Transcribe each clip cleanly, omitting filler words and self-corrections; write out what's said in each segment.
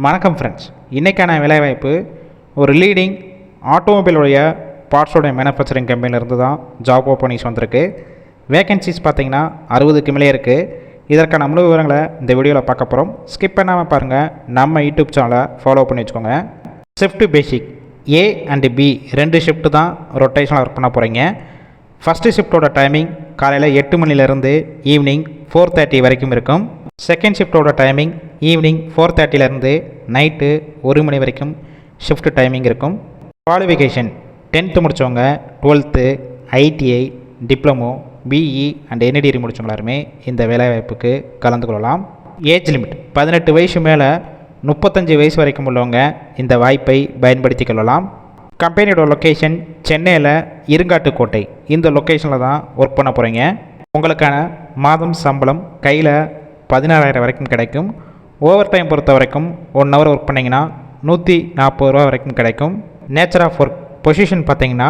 வணக்கம் ஃப்ரெண்ட்ஸ், இன்றைக்கான வேலைவாய்ப்பு ஒரு லீடிங் ஆட்டோமொபைலுடைய பார்ட்ஸோடைய மேனுஃபேக்சரிங் கம்பெனிலேருந்து தான் ஜாப் ஓப்பனிங்ஸ் வந்திருக்கு. வேகன்சிஸ் பார்த்திங்கன்னா 60க்கு மேலே இருக்குது. இதற்கான முழு விவரங்களை இந்த வீடியோவில் பார்க்க போகிறோம். ஸ்கிப் பண்ணாமல் பாருங்கள். நம்ம யூடியூப் சேனலை ஃபாலோ பண்ணி வச்சுக்கோங்க. Shift basic A and B 2 shift தான் ரொட்டேஷனில் ஒர்க் பண்ண போகிறீங்க. ஃபஸ்ட்டு ஷிஃப்ட்டோட டைமிங் காலையில் 8 மணிலேருந்து ஈவினிங் 4:30 வரைக்கும் இருக்கும். செகண்ட் ஷிஃப்ட்டோட டைமிங் ஈவினிங் 4:30லேருந்து நைட்டு 1 மணி வரைக்கும் ஷிஃப்ட் டைமிங் இருக்கும். குவாலிஃபிகேஷன் 10th முடித்தவங்க, 12th, ITI, diploma, BE and NE degree முடித்தவங்க எல்லாருமே இந்த வேலைவாய்ப்புக்கு கலந்து கொள்ளலாம். ஏஜ் லிமிட் 18 வயசு மேலே 35 வயசு வரைக்கும் உள்ளவங்க இந்த வாய்ப்பை பயன்படுத்தி கொள்ளலாம். கம்பெனியோட லொக்கேஷன் சென்னையில் இருங்காட்டுக்கோட்டை, இந்த லொக்கேஷனில் தான் ஒர்க் பண்ண போகிறீங்க. உங்களுக்கான மாதம் சம்பளம் கையில் 16,000 வரைக்கும் கிடைக்கும். ஓவர் டைம் பொறுத்த வரைக்கும் 1 ஹவர் ஒர்க் பண்ணிங்கன்னா 140 ரூபா வரைக்கும் கிடைக்கும். நேச்சர் ஆஃப் ஒர்க் பொசிஷன் பார்த்திங்கன்னா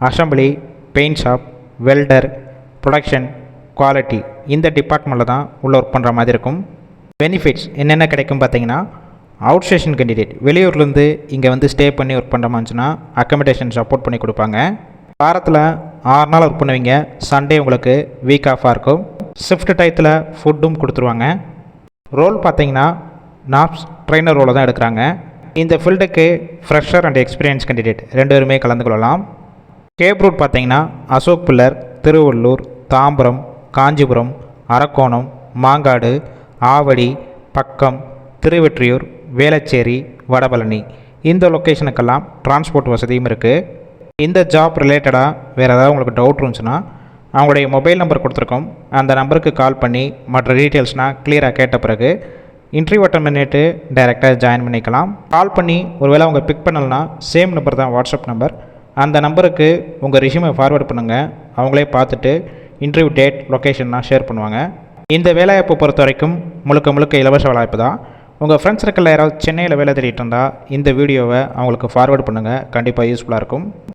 assembly, paint shop, welder, production, quality இந்த டிபார்ட்மெண்ட்டில் தான் உள்ளே ஒர்க் பண்ணுற மாதிரி இருக்கும். பெனிஃபிட்ஸ் என்னென்ன கிடைக்கும் பார்த்திங்கன்னா, அவுட் ஸ்டேஷன் கேண்டிடேட் வெளியூர்லேருந்து இங்கே வந்து ஸ்டே பண்ணி ஒர்க் பண்ணுற மாதிரிச்சுன்னா அக்கமடேஷன் சப்போர்ட் பண்ணி கொடுப்பாங்க. வாரத்தில் 6 நாள் ஒர்க் பண்ணுவீங்க. சண்டே உங்களுக்கு வீக் ஆஃபாக இருக்கும். ஷிஃப்ட் டயத்தில் ஃபுட்டும் கொடுத்துருவாங்க. ரோல் பார்த்தீங்கன்னா நாப்ஸ் ட்ரெயினர் ரோலை தான் எடுக்கிறாங்க. இந்த ஃபீல்டுக்கு ஃப்ரெஷர் அண்ட் எக்ஸ்பீரியன்ஸ் கேண்டிடேட் 2 பேருமே கலந்து கொள்ளலாம். கேப் ரூட் பார்த்தீங்கன்னா அசோக் பில்லர், திருவள்ளூர், தாம்பரம், காஞ்சிபுரம், அரக்கோணம், மாங்காடு, ஆவடி, பக்கம், திருவெற்றியூர், வேளச்சேரி, வடபழனி இந்த லொக்கேஷனுக்கெல்லாம் டிரான்ஸ்போர்ட் வசதியும் இருக்குது. இந்த ஜாப் ரிலேட்டடாக வேறு ஏதாவது உங்களுக்கு டவுட் இருந்துச்சுன்னா அவங்களுடைய மொபைல் நம்பர் கொடுத்துருக்கோம். அந்த நம்பருக்கு கால் பண்ணி மற்ற டீட்டெயில்ஸ்னால் கிளியராக கேட்ட பிறகு இன்டர்வியூ அட்டன் பண்ணிவிட்டு டைரெக்டாக ஜாயின் பண்ணிக்கலாம். கால் பண்ணி ஒருவேளை அவங்க பிக் பண்ணலைன்னா சேம் நம்பர் தான் வாட்ஸ்அப் நம்பர். அந்த நம்பருக்கு உங்கள் ரெஸ்யூமை ஃபார்வேர்ட் பண்ணுங்கள். அவங்களே பார்த்துட்டு இன்டர்வியூ டேட், லொக்கேஷன்லாம் ஷேர் பண்ணுவாங்க. இந்த வேலைவாய்ப்பு பொறுத்த வரைக்கும் முழுக்க இலவச வேலைவாய்ப்பு தான். உங்கள் ஃப்ரெண்ட்ஸ் சர்க்கிளில் யாராவது சென்னையில் வேலை தேடிட்டு இருந்தால் இந்த வீடியோவை அவங்களுக்கு ஃபார்வேர்ட் பண்ணுங்கள். கண்டிப்பாக யூஸ்ஃபுல்லாக இருக்கும்.